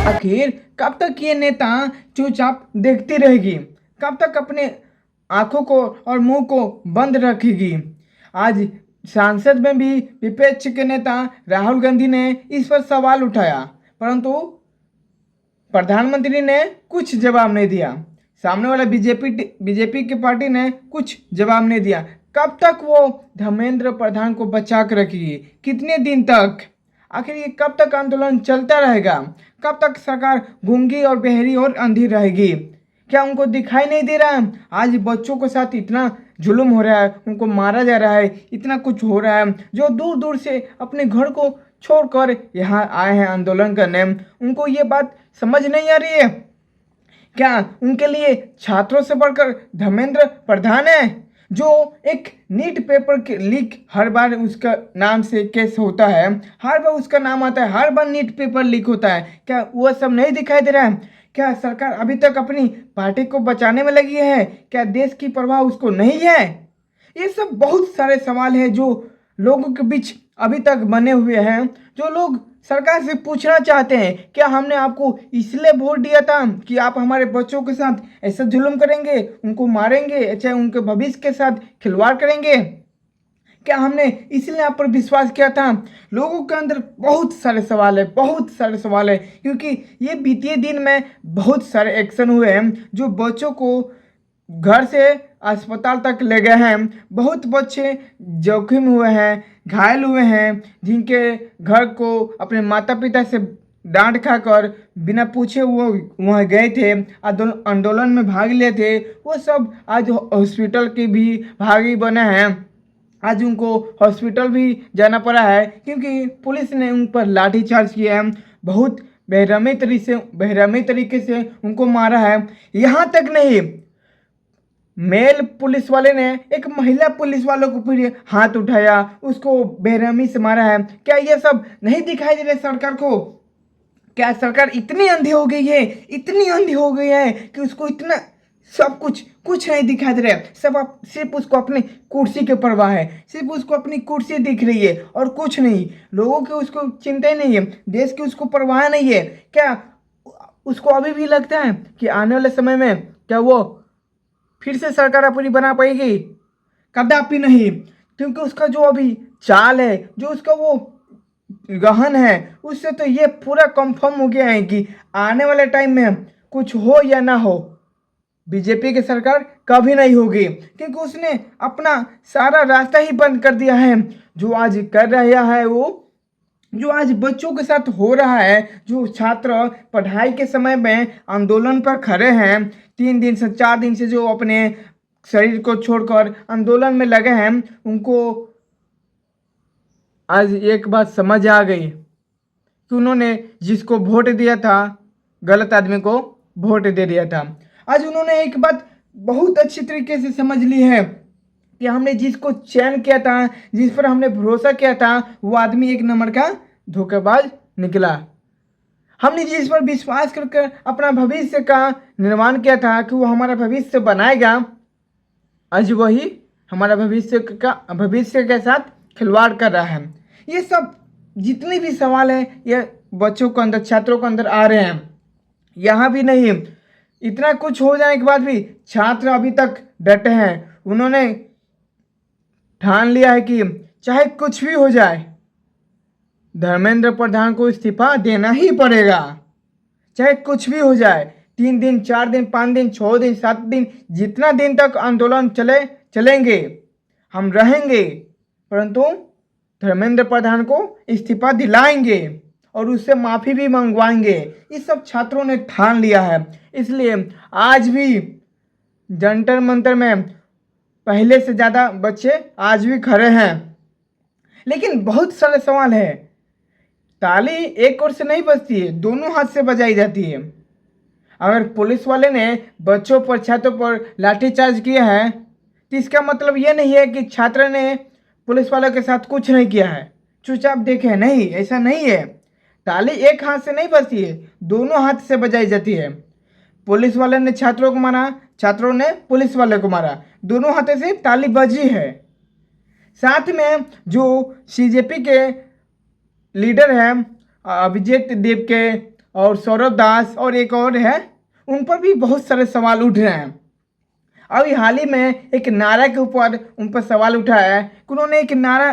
आखिर कब तक ये नेता चुपचाप देखती रहेगी? कब तक अपने आंखों को और मुंह को बंद रखेगी? आज संसद में भी विपक्ष के नेता राहुल गांधी ने इस पर सवाल उठाया, परंतु प्रधानमंत्री ने कुछ जवाब नहीं दिया। सामने वाला बीजेपी की पार्टी ने कुछ जवाब नहीं दिया। कब तक वो धर्मेंद्र प्रधान को बचा कर रखेगी? कितने दिन तक? आखिर ये कब तक आंदोलन चलता रहेगा? कब तक सरकार गूंगी और बहरी और अंधी रहेगी? क्या उनको दिखाई नहीं दे रहा है? आज बच्चों के साथ इतना जुल्म हो रहा है, उनको मारा जा रहा है, इतना कुछ हो रहा है। जो दूर दूर से अपने घर को छोड़कर यहाँ आए हैं आंदोलन करने, उनको ये बात समझ नहीं आ रही है। क्या उनके लिए छात्रों से बढ़कर धर्मेंद्र प्रधान है? जो एक नीट पेपर के लीक हर बार उसका नाम से केस होता है, हर बार उसका नाम आता है, हर बार नीट पेपर लीक होता है। क्या वो सब नहीं दिखाई दे रहा है? क्या सरकार अभी तक अपनी पार्टी को बचाने में लगी है? क्या देश की परवाह उसको नहीं है? ये सब बहुत सारे सवाल हैं जो लोगों के बीच अभी तक बने हुए हैं, जो लोग सरकार से पूछना चाहते हैं। क्या हमने आपको इसलिए वोट दिया था कि आप हमारे बच्चों के साथ ऐसा जुल्म करेंगे, उनको मारेंगे, चाहे उनके भविष्य के साथ खिलवाड़ करेंगे? क्या हमने इसलिए आप पर विश्वास किया था? लोगों के अंदर बहुत सारे सवाल है, बहुत सारे सवाल है, क्योंकि ये बीते दिन में बहुत सारे एक्शन हुए हैं जो बच्चों को घर से अस्पताल तक ले गए हैं। बहुत बच्चे जोखिम हुए हैं, घायल हुए हैं, जिनके घर को अपने माता पिता से डांट खाकर बिना पूछे वो वहाँ गए थे, आंदोलन में भाग लिए थे, वो सब आज हॉस्पिटल के भी भागी बने हैं। आज उनको हॉस्पिटल भी जाना पड़ा है क्योंकि पुलिस ने उन पर लाठीचार्ज किया है। बहुत बेरहमी तरीके से उनको मारा है। यहाँ तक नहीं, मेल पुलिस वाले ने एक महिला पुलिस वालों को फिर हाथ उठाया, उसको बेरहमी से मारा है। क्या ये सब नहीं दिखाई दे रहा सरकार को? क्या सरकार इतनी अंधी हो गई है, इतनी अंधी हो गई है कि उसको इतना सब कुछ नहीं दिखाई दे रहा है? सब आप सिर्फ उसको अपनी कुर्सी के परवाह है, सिर्फ उसको अपनी कुर्सी दिख रही है और कुछ नहीं। लोगों की उसको चिंता ही नहीं है, देश की उसको परवाह नहीं है। क्या उसको अभी भी लगता है कि आने वाले समय में क्या वो फिर से सरकार अपनी बना पाएगी? कदापि नहीं, क्योंकि उसका जो अभी चाल है, जो उसका वो गहन है, उससे तो ये पूरा कंफर्म हो गया है कि आने वाले टाइम में कुछ हो या ना हो, बीजेपी की सरकार कभी नहीं होगी, क्योंकि उसने अपना सारा रास्ता ही बंद कर दिया है। जो आज कर रहा है वो, जो आज बच्चों के साथ हो रहा है, जो छात्र पढ़ाई के समय में आंदोलन पर खड़े हैं, 3 दिन से 4 दिन से जो अपने शरीर को छोड़कर आंदोलन में लगे हैं, उनको आज एक बात समझ आ गई कि उन्होंने जिसको वोट दिया था, गलत आदमी को वोट दे दिया था। आज उन्होंने एक बात बहुत अच्छी तरीके से समझ ली है कि हमने जिसको चयन किया था, जिस पर हमने भरोसा किया था, वो आदमी एक नंबर का धोखेबाज निकला। हमने जिस पर विश्वास करके अपना भविष्य का निर्माण किया था कि वो हमारा भविष्य बनाएगा, आज वही हमारा भविष्य के साथ खिलवाड़ कर रहा है। ये सब जितने भी सवाल हैं, ये बच्चों को अंदर, छात्रों को अंदर आ रहे हैं। यहाँ भी नहीं, इतना कुछ हो जाने के बाद भी छात्र अभी तक डटे हैं। उन्होंने ठान लिया है कि चाहे कुछ भी हो जाए, धर्मेंद्र प्रधान को इस्तीफा देना ही पड़ेगा। चाहे कुछ भी हो जाए, 3 दिन, 4 दिन, 5 दिन, 6 दिन, 7 दिन, जितना दिन तक आंदोलन चलेंगे, हम रहेंगे, परंतु धर्मेंद्र प्रधान को इस्तीफा दिलाएंगे और उससे माफ़ी भी मंगवाएंगे। इस सब छात्रों ने ठान लिया है। इसलिए आज भी जंतर मंतर में पहले से ज़्यादा बच्चे आज भी खड़े हैं। लेकिन बहुत सारे सवाल है। ताली एक ओर से नहीं बजती है, दोनों हाथ से बजाई जाती है। अगर पुलिस वाले ने बच्चों पर, छात्रों पर लाठीचार्ज किया है, तो इसका मतलब ये नहीं है कि छात्र ने पुलिस वालों के साथ कुछ नहीं किया है, चुपचाप देखे। नहीं, ऐसा नहीं है। ताली एक हाथ से नहीं बजती है, दोनों हाथ से बजाई जाती है। पुलिस वाले ने छात्रों को मारा, छात्रों ने पुलिस वाले को मारा, दोनों हाथों से ताली बजी है। साथ में जो सीजेपी के लीडर हैं, अभिजीत देव के और सौरभ दास और एक और है, उन पर भी बहुत सारे सवाल उठ रहे हैं। अभी हाल ही में एक नारा के ऊपर उन पर सवाल उठा है कि उन्होंने एक नारा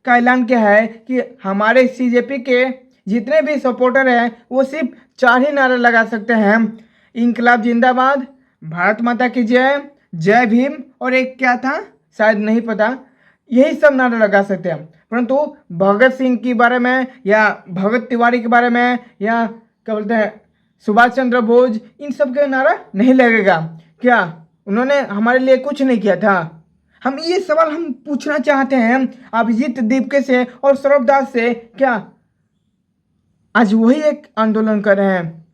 का ऐलान किया है कि हमारे सीजेपी के जितने भी सपोर्टर हैं वो सिर्फ 4 ही नारे लगा सकते हैं, इंकलाब जिंदाबाद, भारत माता की जय, जय भीम और एक क्या था शायद नहीं पता, यही सब नारे लगा सकते हैं। परंतु भगत सिंह के बारे में या भगत तिवारी के बारे में या क्या बोलते हैं सुभाष चंद्र बोस, इन सब के नारा नहीं लगेगा क्या? उन्होंने हमारे लिए कुछ नहीं किया था? हम ये सवाल हम पूछना चाहते हैं अभिजीत दीपके से और सौरभ दास से, क्या आज वही एक आंदोलन कर रहे हैं?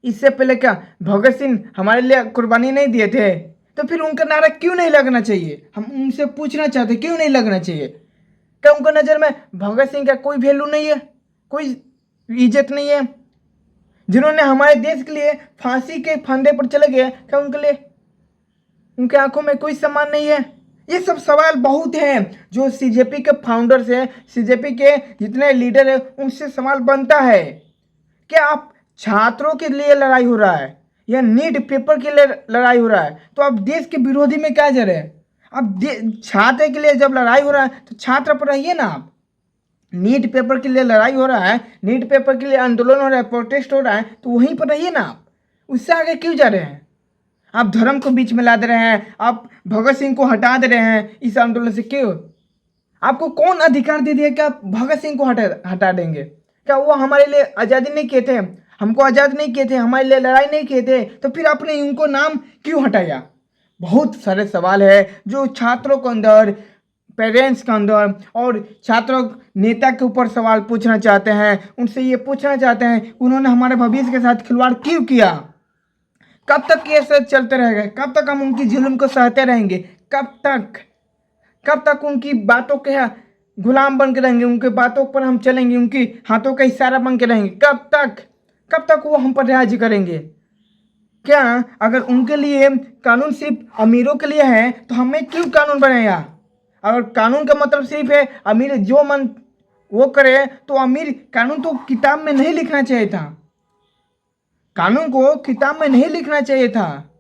इससे पहले क्या भगत सिंह हमारे लिए कुर्बानी नहीं दिए थे? तो फिर उनका नारा क्यों नहीं लगना चाहिए? हम उनसे पूछना चाहते क्यों नहीं लगना चाहिए? क्या उनका नज़र में भगत सिंह का कोई वैल्यू नहीं है, कोई इज्जत नहीं है? जिन्होंने हमारे देश के लिए फांसी के फंदे पर चले गए, क्या उनके लिए उनके आंखों में कोई सम्मान नहीं है? ये सब सवाल बहुत हैं जो सीजेपी के फाउंडर्स हैं, सीजेपी के जितने लीडर हैं, उनसे सवाल बनता है। क्या आप छात्रों के लिए लड़ाई हो रहा है या नीट पेपर के लिए लड़ाई हो रहा है? तो आप देश के विरोधी में क्या जा रहे हैं? आप छात्र के लिए जब लड़ाई हो रहा है तो छात्र पर रहिए ना। आप नीट पेपर के लिए लड़ाई हो रहा है, नीट पेपर के लिए आंदोलन हो रहा है, प्रोटेस्ट हो रहा है, तो वहीं पर रहिए ना। आप उससे आगे क्यों जा रहे हैं? आप धर्म को बीच में ला दे रहे हैं, आप भगत सिंह को हटा दे रहे हैं इस आंदोलन से। क्यों? आपको कौन अधिकार दे दिया कि आप भगत सिंह को हटा देंगे? क्या वो हमारे लिए आज़ादी नहीं किए थे? हमको आज़ाद नहीं किए थे? हमारे लिए लड़ाई नहीं किए थे? तो फिर आपने उनको नाम क्यों हटाया? बहुत सारे सवाल है जो छात्रों के अंदर, पेरेंट्स के अंदर और छात्रों नेता के ऊपर सवाल पूछना चाहते हैं। उनसे ये पूछना चाहते हैं उन्होंने हमारे भविष्य के साथ खिलवाड़ क्यों किया? कब तक ये सब चलते रहेगा? कब तक हम उनकी जुल्म को सहते रहेंगे? कब तक उनकी बातों के गुलाम बन के रहेंगे? उनके बातों पर हम चलेंगे, उनकी हाथों का इशारा बन के रहेंगे? कब तक वो हम पर राज करेंगे? क्या अगर उनके लिए कानून सिर्फ अमीरों के लिए है तो हमें क्यों कानून बनाया? अगर कानून का मतलब सिर्फ है अमीर जो मन वो करे, तो अमीर कानून तो किताब में नहीं लिखना चाहिए था। कानून को किताब में नहीं लिखना चाहिए था।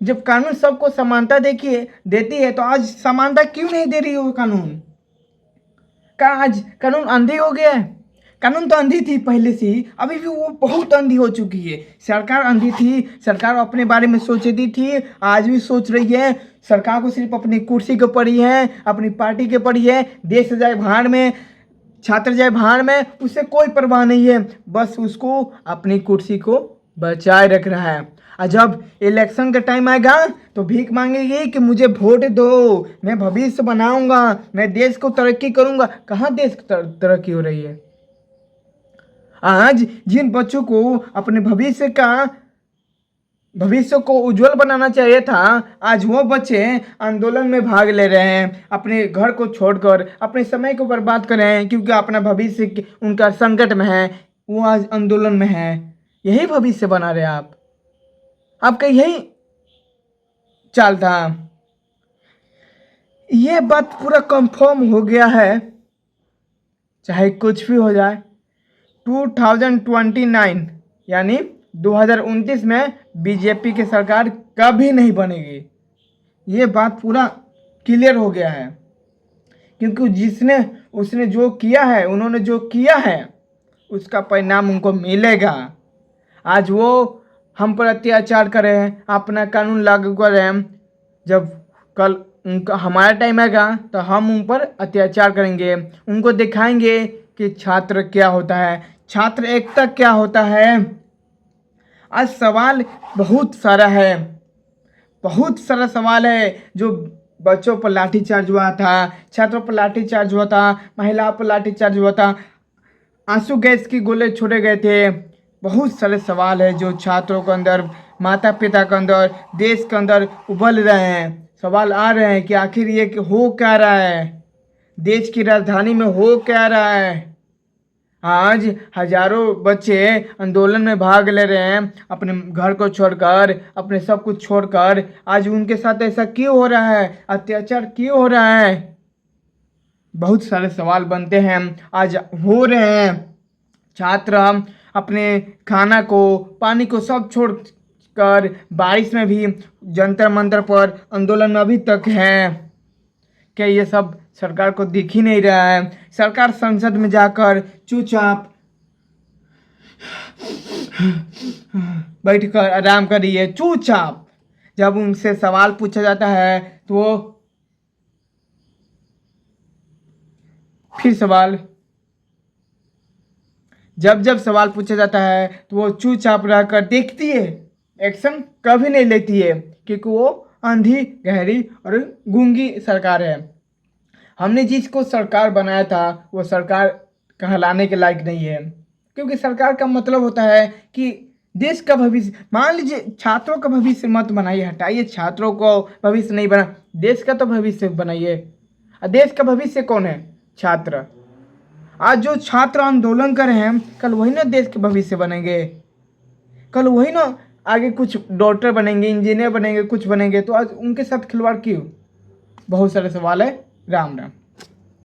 जब कानून सबको समानता देती है तो आज समानता क्यों नहीं दे रही हो कानून? क्या आज कानून अंधी हो गया है? कानून तो अंधी थी पहले से ही, अभी भी वो बहुत अंधी हो चुकी है। सरकार अंधी थी, सरकार अपने बारे में सोचती थी, आज भी सोच रही है। सरकार को सिर्फ अपनी कुर्सी के पड़ी है, अपनी पार्टी के पड़ी है। देश जाए भाड़ में, छात्र जाए भाड़ में, उससे कोई परवाह नहीं है। बस उसको अपनी कुर्सी को बचाए रख रहा है। और जब इलेक्शन का टाइम आएगा तो भीख मांगेगी कि मुझे वोट दो, मैं भविष्य बनाऊंगा, मैं देश को तरक्की करूंगा। कहाँ देश की तरक्की हो रही है? आज जिन बच्चों को अपने भविष्य को उज्जवल बनाना चाहिए था, आज वो बच्चे आंदोलन में भाग ले रहे हैं, अपने घर को छोड़कर अपने समय को बर्बाद कर रहे हैं, क्योंकि अपना भविष्य उनका संकट में है, वो आज आंदोलन में है। यही भविष्य बना रहे आपका यही चाल था। ये बात पूरा कंफर्म हो गया है, चाहे कुछ भी हो जाए। 2029 यानी 2029 में बीजेपी की सरकार कभी नहीं बनेगी। ये बात पूरा क्लियर हो गया है, क्योंकि उसने जो किया है, उन्होंने जो किया है, उसका परिणाम उनको मिलेगा। आज वो हम पर अत्याचार करें, अपना कानून लागू करें, जब कल उनका हमारा टाइम आएगा तो हम उन पर अत्याचार करेंगे, उनको दिखाएंगे कि छात्र क्या होता है, छात्र एकता क्या होता है। आज सवाल बहुत सारा है, बहुत सारा सवाल है। जो बच्चों पर लाठीचार्ज हुआ था, छात्रों पर लाठीचार्ज हुआ था, महिलाओं पर लाठीचार्ज हुआ था, आंसू गैस की गोले छोड़े गए थे। बहुत सारे सवाल है जो छात्रों के अंदर, माता पिता के अंदर, देश के अंदर उबल रहे हैं। सवाल आ रहे हैं कि आखिर ये हो क्या रहा है, देश की राजधानी में हो क्या रहा है। आज हजारों बच्चे आंदोलन में भाग ले रहे हैं, अपने घर को छोड़कर, अपने सब कुछ छोड़कर। आज उनके साथ ऐसा क्यों हो रहा है, अत्याचार क्यों हो रहा है? बहुत सारे सवाल बनते हैं, आज हो रहे हैं। छात्र अपने खाना को, पानी को सब छोड़ कर बारिश में भी जंतर मंतर पर आंदोलन में अभी तक हैं। क्या ये सब सरकार को दिख ही नहीं रहा है? सरकार संसद में जाकर चुपचाप बैठकर आराम कर रही है, चुपचाप। जब उनसे सवाल पूछा जाता है तो वो फिर सवाल जब सवाल पूछा जाता है तो वो चुपचाप रहकर देखती है, एक्शन कभी नहीं लेती है, क्योंकि वो अंधी, गहरी और गूंगी सरकार है। हमने जिसको सरकार बनाया था वो सरकार कहलाने के लायक नहीं है, क्योंकि सरकार का मतलब होता है कि देश का भविष्य। मान लीजिए छात्रों का भविष्य मत बनाइए, हटाइए, छात्रों को भविष्य नहीं बना, देश का तो भविष्य बनाइए। और देश का भविष्य कौन है? छात्र। आज जो छात्र आंदोलन कर रहे हैं, कल वही ना देश के भविष्य बनेंगे, कल वही ना आगे कुछ डॉक्टर बनेंगे, इंजीनियर बनेंगे, कुछ बनेंगे। तो आज उनके साथ खिलवाड़ क्यों? बहुत सारे सवाल है। राम राम।